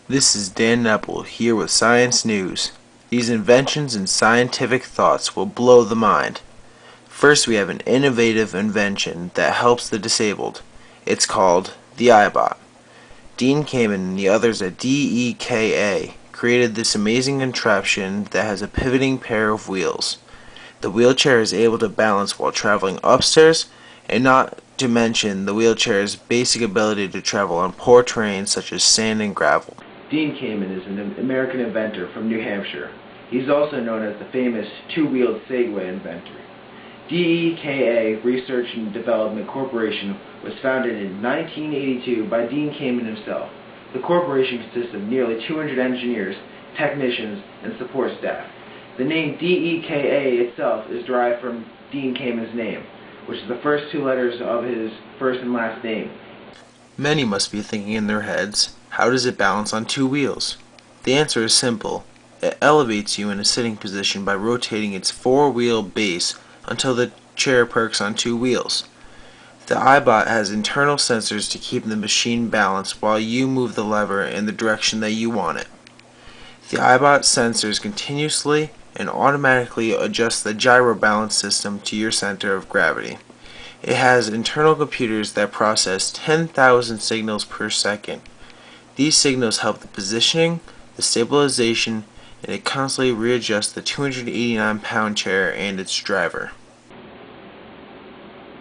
This is Dan Knepple here with Science News. These inventions and scientific thoughts will blow the mind. First, we have an innovative invention that helps the disabled. It's called the iBot. Dean Kamen and the others at DEKA created this amazing contraption that has a pivoting pair of wheels. The wheelchair is able to balance while traveling upstairs, and not to mention the wheelchair's basic ability to travel on poor terrain such as sand and gravel. Dean Kamen is an American inventor from New Hampshire. He's also known as the famous two-wheeled Segway inventor. DEKA Research and Development Corporation was founded in 1982 by Dean Kamen himself. The corporation consists of nearly 200 engineers, technicians, and support staff. The name DEKA itself is derived from Dean Kamen's name, which is the first two letters of his first and last name. Many must be thinking in their heads, how does it balance on two wheels? The answer is simple. It elevates you in a sitting position by rotating its four-wheel base until the chair perks on two wheels. The iBot has internal sensors to keep the machine balanced while you move the lever in the direction that you want it. The iBot sensors continuously and automatically adjust the gyro balance system to your center of gravity. It has internal computers that process 10,000 signals per second. These signals help the positioning, the stabilization, and it constantly readjusts the 289-pound chair and its driver.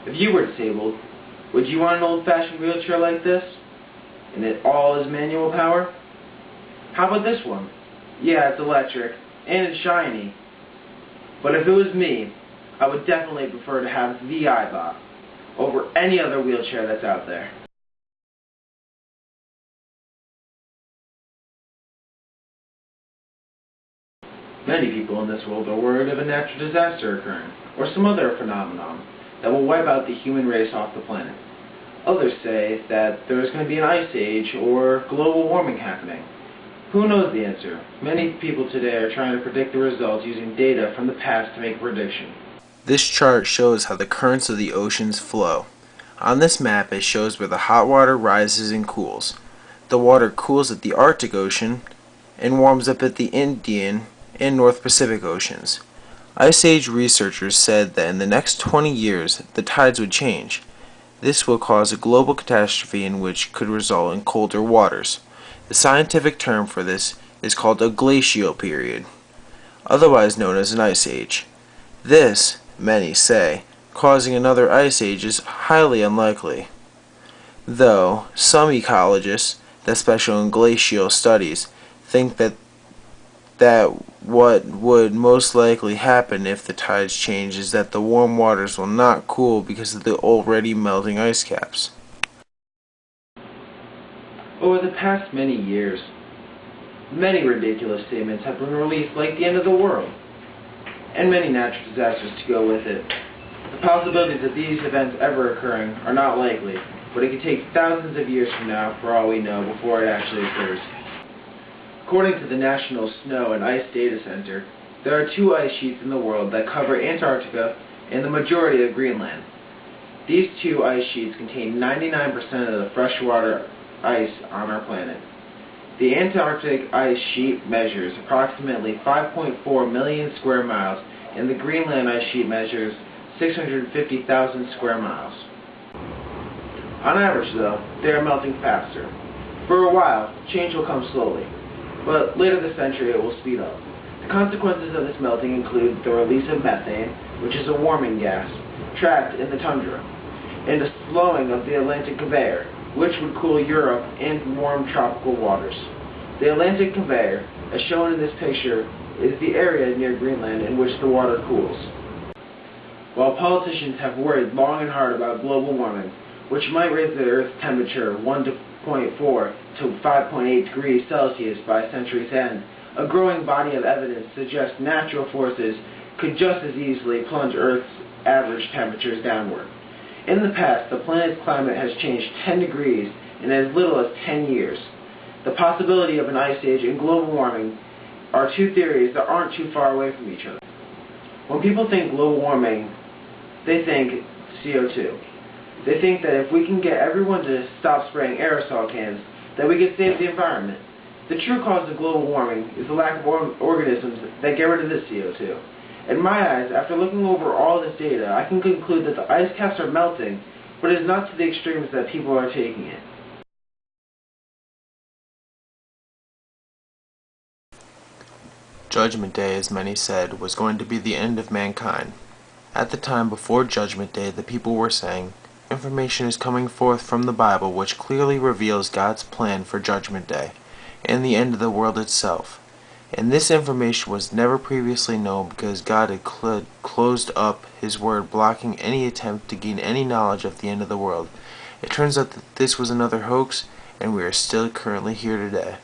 If you were disabled, would you want an old-fashioned wheelchair like this? And it all is manual power? How about this one? Yeah, it's electric, and it's shiny. But if it was me, I would definitely prefer to have the iBot over any other wheelchair that's out there. Many people in this world are worried of a natural disaster occurring, or some other phenomenon that will wipe out the human race off the planet. Others say that there is going to be an ice age or global warming happening. Who knows the answer? Many people today are trying to predict the results using data from the past to make a prediction. This chart shows how the currents of the oceans flow. On this map it shows where the hot water rises and cools. The water cools at the Arctic Ocean and warms up at the Indian and North Pacific Oceans. Ice Age researchers said that in the next 20 years the tides would change. This will cause a global catastrophe in which could result in colder waters. The scientific term for this is called a glacial period, otherwise known as an ice age. This, many say, causing another ice age is highly unlikely, though some ecologists that specialize in glacial studies think that what would most likely happen if the tides change is that the warm waters will not cool because of the already melting ice caps. Over the past many years, many ridiculous statements have been released like the end of the world, and many natural disasters to go with it. The possibilities of these events ever occurring are not likely, but it could take thousands of years from now, for all we know, before it actually occurs. According to the National Snow and Ice Data Center, there are two ice sheets in the world that cover Antarctica and the majority of Greenland. These two ice sheets contain 99% of the freshwater ice on our planet. The Antarctic ice sheet measures approximately 5.4 million square miles, and the Greenland ice sheet measures 650,000 square miles. On average, though, they are melting faster. For a while, change will come slowly, but later this century it will speed up. The consequences of this melting include the release of methane, which is a warming gas, trapped in the tundra, and a slowing of the Atlantic conveyor, which would cool Europe and warm tropical waters. The Atlantic conveyor, as shown in this picture, is the area near Greenland in which the water cools. While politicians have worried long and hard about global warming, which might raise the Earth's temperature 1.4 to 5.8 degrees Celsius by century's end, a growing body of evidence suggests natural forces could just as easily plunge Earth's average temperatures downward. In the past, the planet's climate has changed 10 degrees in as little as 10 years. The possibility of an ice age and global warming are two theories that aren't too far away from each other. When people think global warming, they think CO2. They think that if we can get everyone to stop spraying aerosol cans, that we could save the environment. The true cause of global warming is the lack of organisms that get rid of this CO2. In my eyes, after looking over all this data, I can conclude that the ice caps are melting, but it is not to the extremes that people are taking it. Judgment Day, as many said, was going to be the end of mankind. At the time before Judgment Day, the people were saying, information is coming forth from the Bible which clearly reveals God's plan for Judgment Day and the end of the world itself. And this information was never previously known because God had closed up His Word, blocking any attempt to gain any knowledge of the end of the world. It turns out that this was another hoax, and we are still currently here today.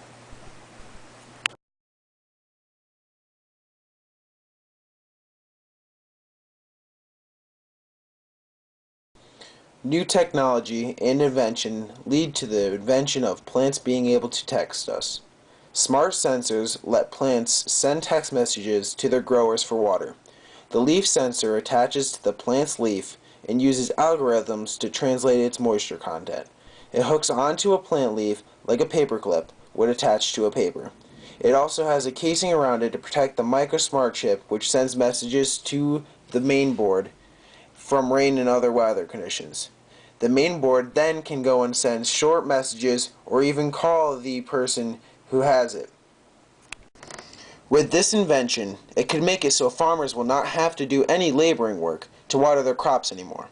New technology and invention lead to the invention of plants being able to text us. Smart sensors let plants send text messages to their growers for water. The leaf sensor attaches to the plant's leaf and uses algorithms to translate its moisture content. It hooks onto a plant leaf like a paperclip would attach to a paper. It also has a casing around it to protect the microsmart chip, which sends messages to the main board from rain and other weather conditions. The main board then can go and send short messages or even call the person who has it. With this invention, it could make it so farmers will not have to do any laboring work to water their crops anymore.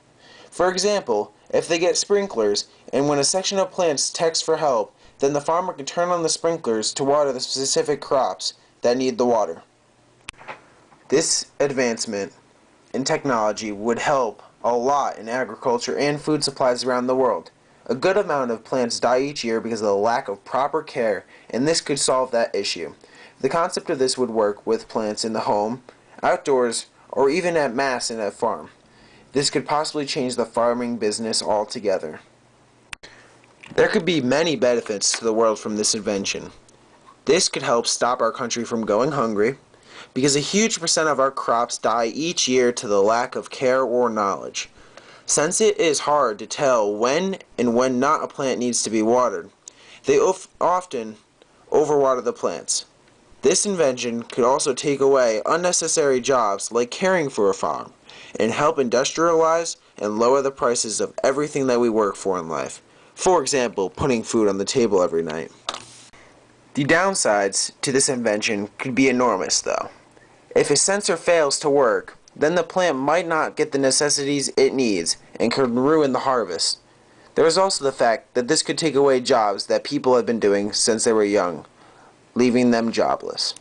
For example, if they get sprinklers, and when a section of plants text for help, then the farmer can turn on the sprinklers to water the specific crops that need the water. This advancement in technology would help a lot in agriculture and food supplies around the world. A good amount of plants die each year because of the lack of proper care, and this could solve that issue. The concept of this would work with plants in the home, outdoors, or even at mass in a farm. This could possibly change the farming business altogether. There could be many benefits to the world from this invention. This could help stop our country from going hungry, because a huge percent of our crops die each year to the lack of care or knowledge. Since it is hard to tell when and when not a plant needs to be watered, they often overwater the plants. This invention could also take away unnecessary jobs like caring for a farm, and help industrialize and lower the prices of everything that we work for in life. For example, putting food on the table every night. The downsides to this invention could be enormous, though. If a sensor fails to work, then the plant might not get the necessities it needs and could ruin the harvest. There is also the fact that this could take away jobs that people have been doing since they were young, leaving them jobless.